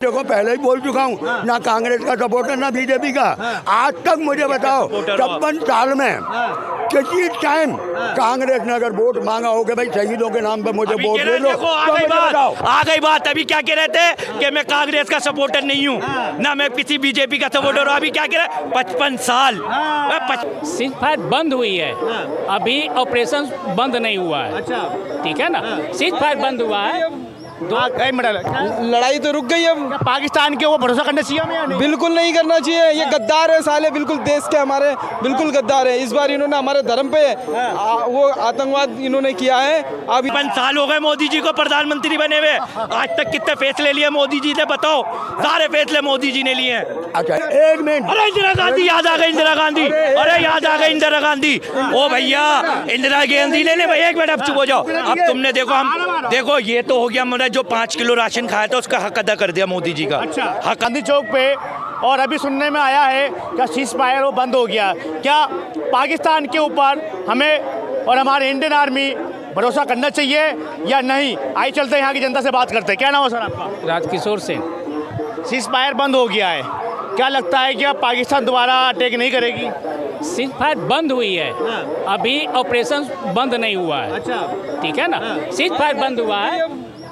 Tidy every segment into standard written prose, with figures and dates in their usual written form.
देखो पहले ही बोल चुका हूँ, ना कांग्रेस का सपोर्टर ना बीजेपी का। आज तक मुझे बताओ 56 साल में किसी टाइम कांग्रेस ने अगर वोट मांगा हो कि भाई शहीदों के नाम पे मुझे वोट दे दो, आ गई बात। अभी क्या कह रहे थे कि मैं कांग्रेस का सपोर्टर नहीं हूँ, ना मैं किसी बीजेपी का सपोर्टर हूँ। अभी क्या कह रहे हैं, 55 साल सीज फायर बंद हुई है, अभी ऑपरेशन बंद नहीं हुआ है। अच्छा, ठीक है ना, सीज फायर बंद हुआ है। लड़ाई तो रुक गई। अब पाकिस्तान के वो भरोसा करना चाहिए हमें या नहीं? बिल्कुल नहीं करना चाहिए। ये गद्दार है साले, बिल्कुल देश के हमारे बिल्कुल गद्दार है। इस बार इन्होंने हमारे धर्म पे वो आतंकवाद इन्होंने किया है। अब 5 साल हो गए मोदी जी को प्रधानमंत्री बने हुए, आज तक कितने फैसले लिए मोदी जी ने बताओ? सारे फैसले मोदी जी ने लिए हैं। अच्छा एक मिनट, अरे इंदिरा गांधी याद आ गई, इंदिरा गांधी, अरे याद आ गई इंदिरा गांधी। ओ भैया इंदिरा गांधी ले भैया, एक मिनट अब चुप हो जाओ। अब तुमने देखो, हम देखो ये तो हो गया, मैंने जो 5 किलो राशन खाया था उसका हक अदा कर दिया मोदी जी का। अच्छा, हक गांधी चौक पे। और अभी सुनने में आया है क्या सीज फायर वो बंद हो गया। क्या पाकिस्तान के ऊपर हमें और हमारे इंडियन आर्मी भरोसा करना चाहिए या नहीं? आइए चलते हैं यहाँ की जनता से बात करते हैं। क्या नाम है सर आपका? राजकिशोर सिंह। सीज फायर बंद हो गया है, क्या लगता है कि अब पाकिस्तान दोबारा अटैक नहीं करेगी? सीज फायर बंद हुई है, अभी ऑपरेशन बंद नहीं हुआ है। अच्छा, ठीक है ना, सीज फायर बंद हुआ है।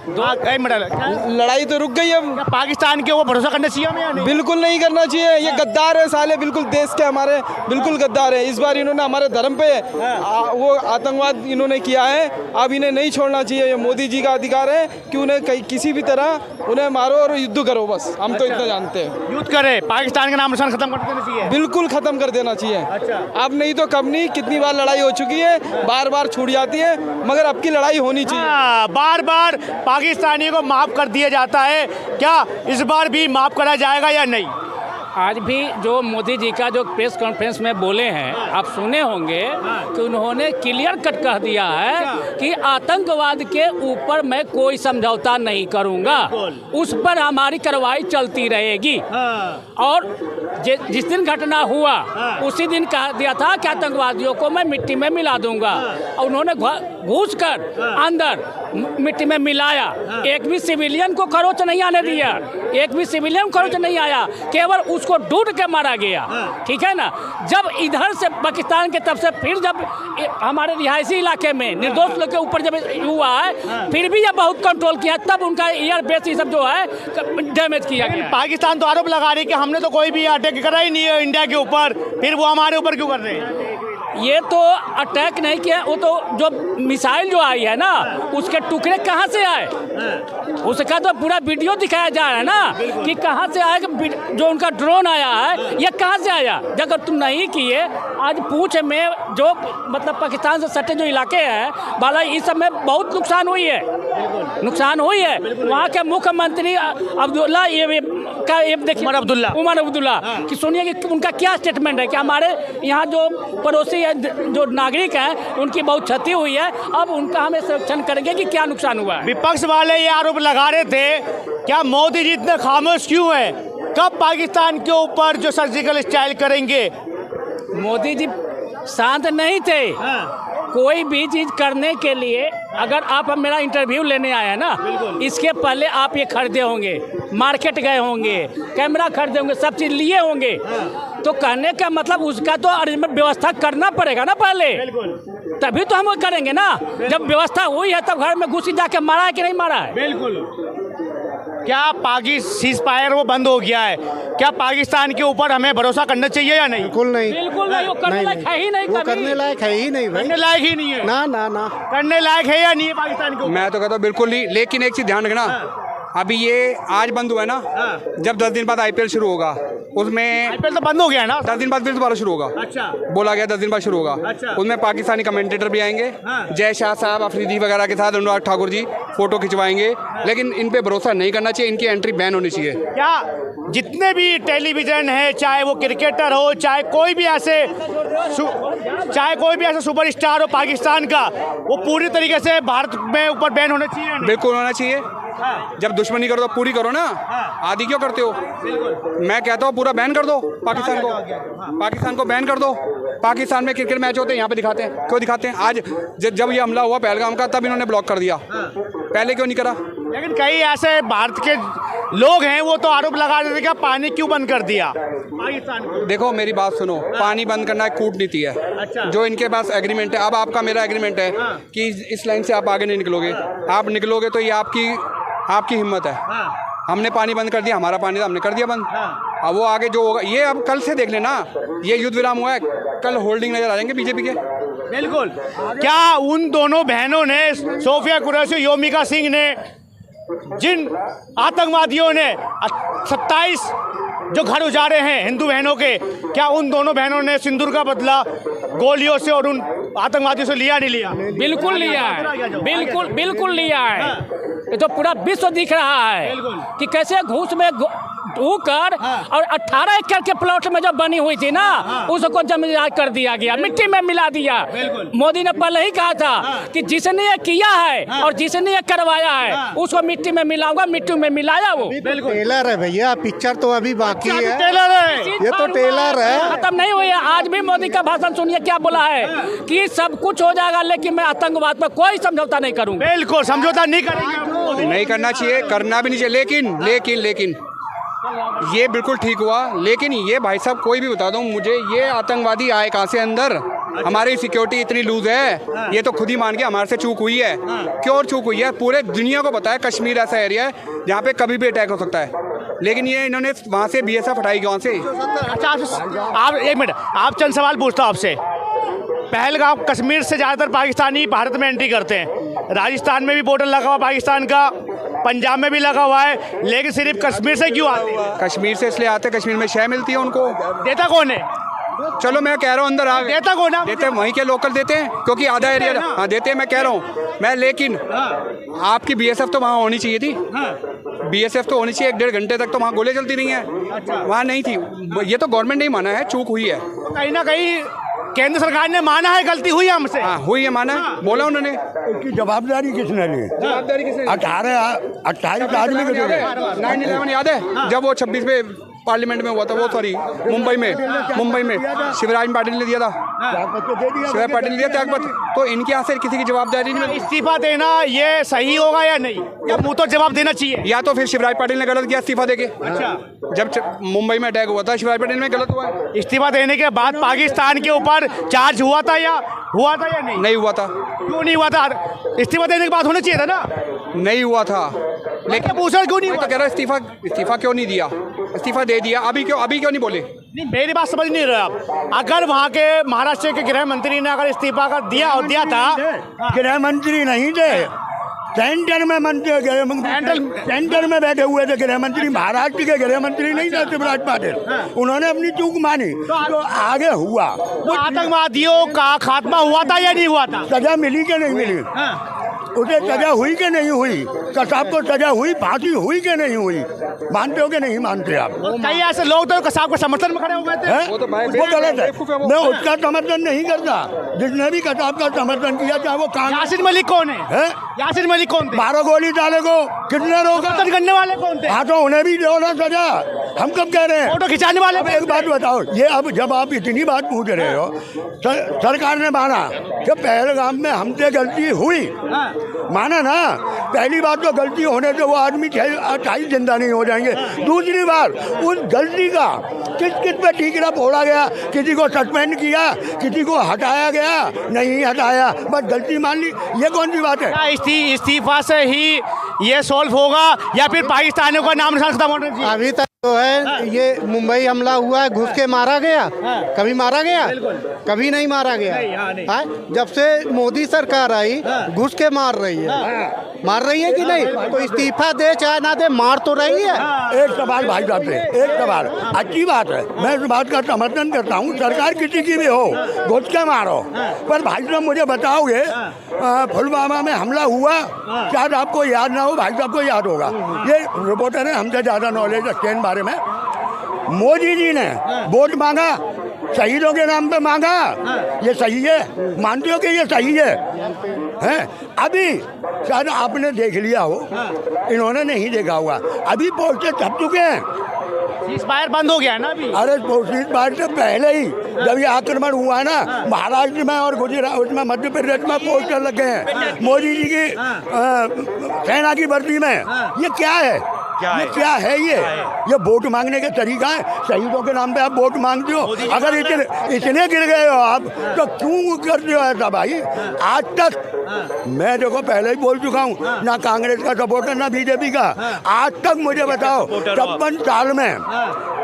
लड़ाई तो रुक गई। अब पाकिस्तान के वो भरोसा करना चाहिए हमें या नहीं? बिल्कुल नहीं करना चाहिए। ये गद्दार है साले, बिल्कुल देश के हमारे बिल्कुल गद्दार है। इस बार इन्होंने हमारे धर्म पे वो आतंकवाद इन्होंने किया है। अब इन्हें नहीं छोड़ना चाहिए। ये मोदी जी का अधिकार है कि उन्हें किसी भी तरह उन्हें मारो और युद्ध करो, बस हम तो इतना जानते हैं। युद्ध करे, पाकिस्तान का नाम निशान खत्म कर देना चाहिए। बिल्कुल खत्म कर देना चाहिए। अच्छा, अब नहीं तो कब नहीं, कितनी बार लड़ाई हो चुकी है, बार बार छूट जाती है, मगर अब की लड़ाई होनी चाहिए। बार बार पाकिस्तानी को माफ कर दिया जाता है, क्या इस बार भी माफ करा जाएगा या नहीं? आज भी जो मोदी जी का जो प्रेस कॉन्फ्रेंस में बोले हैं, आप सुने होंगे कि उन्होंने क्लियर कट कह दिया है कि आतंकवाद के ऊपर मैं कोई समझौता नहीं करूंगा, उस पर हमारी कार्रवाई चलती रहेगी। और जिस दिन घटना हुआ उसी दिन कह दिया था कि आतंकवादियों को मैं मिट्टी में मिला दूंगा, और उन्होंने घुस कर अंदर मिट्टी में मिलाया। एक भी सिविलियन को खरोच नहीं आने दिया, एक भी सिविलियन खरोच नहीं आया, केवल उसको ढूंढ के मारा गया। ठीक है ना, जब इधर से पाकिस्तान की तरफ से फिर जब हमारे रिहायशी इलाके में निर्दोष लोग के ऊपर जब हुआ है, फिर भी यह बहुत कंट्रोल किया, तब उनका एयर बेस सब जो है डैमेज किया गया। पाकिस्तान तो आरोप लगा रही है कि हमने तो कोई भी अटैक करा ही नहीं है इंडिया के ऊपर, फिर वो हमारे ऊपर क्यों कर रहे हैं? ये तो अटैक नहीं किया, वो तो जो मिसाइल जो आई है ना, उसके टुकड़े कहाँ से आए, उसका तो पूरा वीडियो दिखाया जा रहा है ना कि कहाँ से आए, जो उनका ड्रोन आया है ये कहाँ से आया। अगर तुम नहीं किए, आज पूछ में जो मतलब पाकिस्तान से सटे जो इलाके हैं वाला, इस सब में बहुत नुकसान हुई है, नुकसान हुई है। वहाँ के मुख्यमंत्री अब्दुल्ला देखिए उमर अब्दुल्ला कि सुनिए कि उनका क्या स्टेटमेंट है कि हमारे यहाँ जो पड़ोसी जो नागरिक हैं उनकी बहुत क्षति हुई है, अब उनका हमें संरक्षण करेंगे कि क्या नुकसान हुआ है। विपक्ष वाले ये आरोप लगा रहे थे, क्या मोदी जी इतने खामोश क्यों हैं? कब पाकिस्तान के ऊपर जो सर्जिकल स्ट्राइक करेंगे? मोदी जी शांत नहीं थे। कोई भी चीज़ करने के लिए, अगर आप अब मेरा इंटरव्यू लेने आए हैं ना, इसके पहले आप ये खरीदे होंगे, मार्केट गए होंगे, कैमरा खरीदे होंगे, सब चीज़ लिए होंगे, तो कहने का मतलब उसका तो अरेंजमेंट व्यवस्था करना पड़ेगा ना पहले, तभी तो हम करेंगे ना। जब व्यवस्था हुई है तब घर में घुस जाके मारा है कि नहीं मारा है? बिल्कुल। क्या सीज फायर वो बंद हो गया है, क्या पाकिस्तान के ऊपर हमें भरोसा करना चाहिए या नहीं? बिल्कुल नहीं, बिल्कुल नहीं, वो करने लायक है ही नहीं, वो करने लायक है ही नहीं भाई, करने लायक ही नहीं है। ना ना ना, करने लायक है या नहीं है पाकिस्तान के ऊपर? मैं तो कहता हूँ बिल्कुल नहीं। लेकिन एक चीज ध्यान रखना, अभी ये आज बंद हुआ है ना, जब 10 दिन बाद IPL शुरू होगा, उसमें IPL तो बंद हो गया ना, 10 दिन बाद फिर दोबारा शुरू होगा। अच्छा, बोला गया 10 दिन बाद शुरू होगा। अच्छा, उसमें पाकिस्तानी कमेंटेटर भी आएंगे, जय शाह साहब, अफरीदी वगैरह के साथ अनुराग ठाकुर जी फोटो खिंचवाएंगे। लेकिन इन पे भरोसा नहीं करना चाहिए, इनकी एंट्री बैन होनी चाहिए। क्या जितने भी टेलीविजन है, चाहे वो क्रिकेटर हो, चाहे कोई भी ऐसे सुपरस्टार हो पाकिस्तान का, वो पूरी तरीके से भारत में ऊपर बैन होना चाहिए? बिल्कुल होना चाहिए। जब दुश्मनी करो तो पूरी करो ना, आदि क्यों करते हो? मैं कहता हूँ पूरा बैन कर दो पाकिस्तान को, पाकिस्तान को बैन कर दो। पाकिस्तान में क्रिकेट मैच होते हैं, यहाँ पे दिखाते हैं, क्यों दिखाते हैं? आज जब ये हमला हुआ पहलगाम का, तब इन्होंने ब्लॉक कर दिया, पहले क्यों नहीं करा? लेकिन कई ऐसे भारत के लोग हैं वो तो आरोप लगा रहे थे कि पानी क्यों बंद कर दिया पाकिस्तान को। देखो मेरी बात सुनो, पानी बंद करना एक कूटनीति है। अच्छा। जो इनके पास एग्रीमेंट है, अब आपका मेरा एग्रीमेंट है कि इस लाइन से आप आगे नहीं निकलोगे। आप निकलोगे तो ये आपकी हिम्मत है। हमने पानी बंद कर दिया, हमारा पानी तो हमने कर दिया बंद। अब वो आगे जो होगा ये अब कल से देख लेना। ये युद्ध विराम हुआ है, कल होल्डिंग नजर आ जाएंगे बीजेपी के। बिल्कुल। क्या उन दोनों बहनों ने, सोफिया कुरैशी, योमिका सिंह ने, जिन आतंकवादियों ने 27 जो घर उजाड़े हैं हिंदू बहनों के, क्या उन दोनों बहनों ने सिंदूर का बदला गोलियों से और उन आतंकवादियों से लिया नहीं लिया? बिल्कुल लिया है, बिल्कुल लिया है। ये तो पूरा विश्व दिख रहा है कि कैसे घूस में ढूकर और 18 एकड़ के प्लॉट में जो बनी हुई थी ना, उसको जमींदार कर दिया गया, मिट्टी में मिला दिया। मोदी ने पहले ही कहा था कि जिसने ये किया है और जिसने ये करवाया है उसको मिट्टी में मिलाऊंगा, मिट्टी में मिलाया वो। टेलर है भैया, पिक्चर तो अभी बाकी है। टेलर है ये तो टेलर है। खत्म नहीं हुई है। आज भी मोदी का भाषण सुनिए, क्या बोला है कि सब कुछ हो जाएगा लेकिन मैं आतंकवाद पर कोई समझौता नहीं करूंगा। बिल्कुल समझौता नहीं करेंगे, नहीं करना चाहिए, करना भी नहीं चाहिए। लेकिन ये बिल्कुल ठीक हुआ। लेकिन ये भाई साहब कोई भी बता दो मुझे, ये आतंकवादी आए कहाँ से अंदर? हमारी सिक्योरिटी इतनी लूज है, ये तो खुद ही मान के हमारे से चूक हुई है। क्यों चूक हुई है? पूरे दुनिया को पता है कश्मीर ऐसा एरिया है जहाँ पे कभी भी अटैक हो सकता है। लेकिन ये इन्होंने वहाँ से BSF हटाई वहाँ से। अच्छा आप एक मिनट, आप चंद सवाल पूछता हूँ आपसे। पहलगाम कश्मीर से ज़्यादातर पाकिस्तानी भारत में एंट्री करते हैं। राजस्थान में भी बॉर्डर लगा हुआ पाकिस्तान का, पंजाब में भी लगा हुआ है, लेकिन सिर्फ कश्मीर से क्यों आते हैं? कश्मीर से इसलिए आते, कश्मीर में शय मिलती है उनको। देता कौन है? चलो मैं कह रहा हूँ अंदर आ गए। देता कौन है? देते हैं वहीं के लोकल देते हैं, क्योंकि आधा एरिया। हाँ देते हैं, मैं कह रहा हूँ मैं। लेकिन आपकी BSF तो वहाँ होनी चाहिए थी। BSF तो होनी चाहिए। 1-1.5 घंटे तक तो वहाँ गोले चलती नहीं है, वहाँ नहीं थी। ये तो गवर्नमेंट नहीं माना है, चूक हुई है। कहीं ना कहीं केंद्र सरकार ने माना है गलती हुई है हमसे। हाँ हुई है, माना है, बोला उन्होंने। उसकी जवाबदारी किसने ली? जवाबदारी किसने? 28 आदमी के थे। 9/11 याद है जब वो 26 में पार्लियामेंट में हुआ था, वो सॉरी मुंबई में शिवराज पाटिल ने दिया था, शिवराज पाटिल ने दिया त्यागपत्र। तो इनके यहाँ से किसी की जवाबदारी नहीं। इस्तीफा देना ये सही होगा या नहीं, या मुंह तो जवाब देना चाहिए? या तो फिर शिवराज पाटिल ने गलत किया इस्तीफा देके। अच्छा, जब मुंबई में अटैक हुआ था शिवराज पाटिल में गलत हुआ है। इस्तीफा देने के बाद पाकिस्तान के ऊपर चार्ज हुआ था या नहीं? नहीं हुआ था। क्यों नहीं हुआ था? इस्तीफा देने के बाद होना चाहिए था ना। नहीं हुआ था। लेकिन पूछा क्यों नहीं मैं हुआ? तो कह रहा इस्तीफा क्यों नहीं दिया? इस्तीफा दे दिया, अभी क्यों नहीं बोले? नहीं, मेरी बात समझ नहीं रहे आप। अगर वहाँ के महाराष्ट्र के गृह मंत्री ने अगर इस्तीफा का दिया था, गृह मंत्री नहीं थे, सेंटर में सेंटर में बैठे हुए थे गृह मंत्री। महाराष्ट्र के गृह मंत्री नहीं थे शिवराज पाटिल। उन्होंने अपनी चूक मानी तो आगे हुआ। तो आतंकवादियों का खात्मा हुआ था या नहीं हुआ था? सजा मिली कि नहीं मिली? उसे सजा हुई कि नहीं हुई? कसाब को सजा हुई, फांसी हुई कि नहीं हुई? मानते हो कि नहीं मानते आप? कई ऐसे लोग तो कसाब के समर्थन में खड़े हुए थे। वो तो वो गलत है। मैं उसका समर्थन नहीं करता। जिसने भी कसाब का समर्थन किया, चाहे वो यासिन मलिक कौन है? यासिन मलिक कौन थे? 12 गोली डाले को कितने रोका? समर्थन करने वाले कौन थे? हाँ तो उन्हें भी दो ना सजा। हम कब कह रहे हैं? फोटो खिंचाने वाले। अब एक बात बताओ, ये अब जब आप इतनी बात पूछ रहे हो, सरकार ने माना कि पहलगाम में हमसे गलती हुई, माना ना। पहली बात तो गलती होने से वो आदमी 28 जिंदा नहीं हो जाएंगे। दूसरी बात, उस गलती का किस पे ठीकरा फोड़ा गया? किसी को सस्पेंड किया, किसी को हटाया गया? नहीं हटाया, बस गलती मान ली। ये कौन सी बात है? इस्तीफा से ही ये सॉल्व होगा या फिर पाकिस्तानियों का नाम निशान खत्म होना चाहिए? अभी तक तो है ये मुंबई हमला हुआ है, घुस के मारा गया? कभी मारा गया? कभी नहीं मारा गया। हाँ? जब से मोदी सरकार आई घुस के मार रही है कि नहीं? तो इस्तीफा दे चाहे ना दे, मार तो रही है। एक सवाल भाई साहब से, एक सवाल। अच्छी बात है, मैं इस बात का समर्थन करता हूँ। सरकार किसी की भी हो, घुस के मारो। पर भाई साहब मुझे बताओगे, पुलवामा में हमला हुआ, शायद आपको याद ना हो, भाई साहब को याद होगा। ये रिपोर्टर है, हमसे ज़्यादा नॉलेज रखते हैं बारे में। मोदी जी ने वोट मांगा, शहीदों के नाम पे मांगा। ये सही है? मानते हो कि ये सही है? हैं? अभी शायद आपने देख लिया हो, इन्होंने नहीं देखा हुआ। अभी पोस्टर छप चुके हैं। सीज़फायर बंद हो गया है ना अभी। अरे सीज़फायर से पहले ही जब ये आक्रमण हुआ है ना, महाराष्ट्र में और गुजरात, उसमें मध्य प्रदेश में पोस्टर लगे हैं मोदी जी की सेना की वर्दी में। ये क्या है? क्या है ये वोट मांगने का तरीका है। शहीदों के नाम पे आप वोट मांगते हो। अगर इतने गिर गए हो आप तो क्यों करते हो ऐसा भाई। आज तक मैं देखो पहले ही बोल चुका हूँ, ना कांग्रेस का सपोर्टर ना बीजेपी का। आज तक मुझे बताओ 56 साल में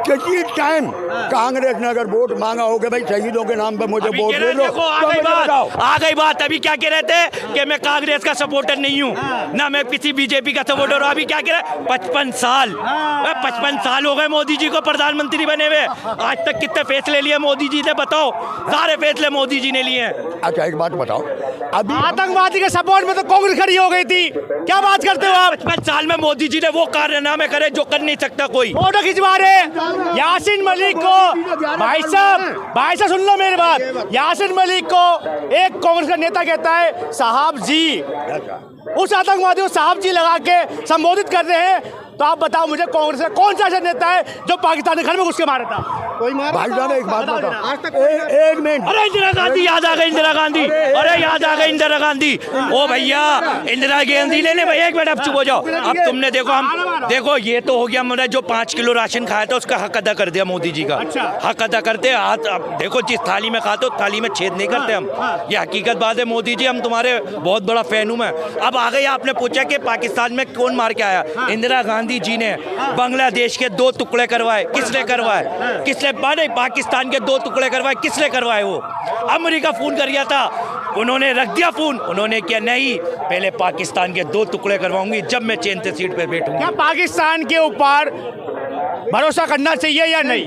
किसी टाइम कांग्रेस ने अगर वोट मांगा हो कि भाई शहीदों के नाम पे मुझे वोट दे दो, आ गई बात। अभी क्या कह रहे थे कि मैं कांग्रेस का सपोर्टर नहीं हूँ, ना मैं किसी बीजेपी का सपोर्टर हूँ। अभी क्या कह रहे 55 साल हो गए मोदी जी को प्रधानमंत्री बने हुए। आज तक कितने फैसले लिए मोदी जी ने बताओ। सारे फैसले मोदी जी ने लिए हैं। अच्छा एक बात बताओ, अभी आतंकवादी के सपोर्ट में तो कांग्रेस खड़ी हो गई थी। क्या बात करते हो आप। 55 साल में मोदी जी ने वो कारनामे करे जो कर नहीं सकता कोई। फोटो खिंचवा रहे यासीन मलिक को। भाई साहब सुन लो मेरी बात। यासीन मलिक को एक कांग्रेस का नेता कहता है साहब जी, उस आतंकवादी को साहब जी लगा के संबोधित कर रहे हैं। तो आप बताओ मुझे कांग्रेस का कौन सा ऐसा नेता है जो पाकिस्तान के घर में घुस के मारा था। कोई मारा भाई साहब एक बात आज बताओ, तक एक मिनट। अरे इंदिरा गांधी याद आ गई। इंदिरा गांधी, अरे याद आ गई इंदिरा गांधी। ओ भैया इंदिरा गांधी ले भाई। एक मिनट आप चुप हो जाओ। अब तुमने देखो ये तो हो गया, मैंने जो 5 किलो राशन खाया था उसका हक अदा कर दिया मोदी जी का। हक अदा करते हाथ। अब देखो जिस थाली में खाते हो थाली में छेद नहीं करते हम। ये हकीकत बात है। मोदी जी हम तुम्हारे बहुत बड़ा फैन हूं मैं। अब आ गई, आपने पूछा कि पाकिस्तान में कौन मार के आया। इंदिरा गांधी जी ने बांग्लादेश के 2 टुकड़े करवाए। किसने करवाए? किसने माने? पाकिस्तान के 2 टुकड़े करवाए। किसने करवाए? वो अमेरिका फोन कर दिया था, उन्होंने रख दिया फोन। उन्होंने क्या, नहीं पहले पाकिस्तान के 2 टुकड़े करवाऊंगी जब मैं चैन से सीट पे बैठूंगा। क्या पाकिस्तान के ऊपर भरोसा करना चाहिए या नहीं?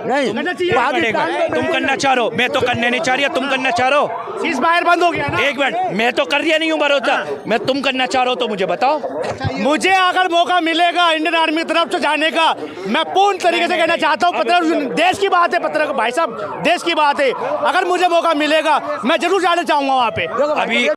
नहीं तुम करना चाह रहे हो, मैं तो करने नहीं चाह रही। तुम करना चाह रहे हो, सीज फायर बंद हो गया ना। एक मिनट, मैं तो कर दिया नहीं हूँ भरोसा। मैं तुम करना चाह रहे हो तो मुझे बताओ। मुझे अगर मौका मिलेगा इंडियन आर्मी की तरफ से जाने का, मैं पूर्ण तरीके से कहना चाहता हूँ। देश की बात है भाई साहब, देश की बात है। अगर मुझे मौका मिलेगा मैं जरूर जाना चाहूंगा वहाँ पे। अभी